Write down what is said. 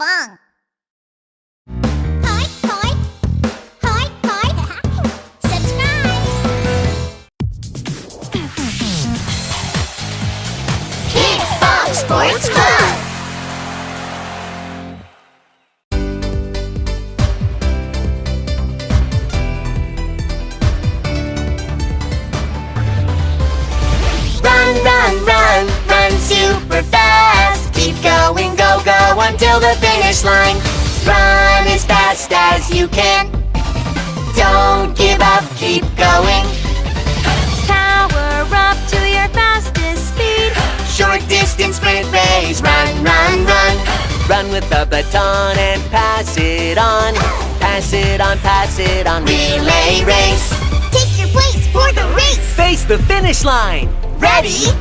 Yabang! Hoi, hoi! Hoi, hoi! Subscribe! Kid Fox Sports Club! Run, run, run, run super fast. Keep going, go, go until the finish line. Run as fast as you can. Don't give up, keep going. Power up to your fastest speed. Short distance sprint race. Run, run, run. Run with the baton and pass it on. Pass it on, pass it on. Relay race. Take your place for the race. Face the finish line. Ready?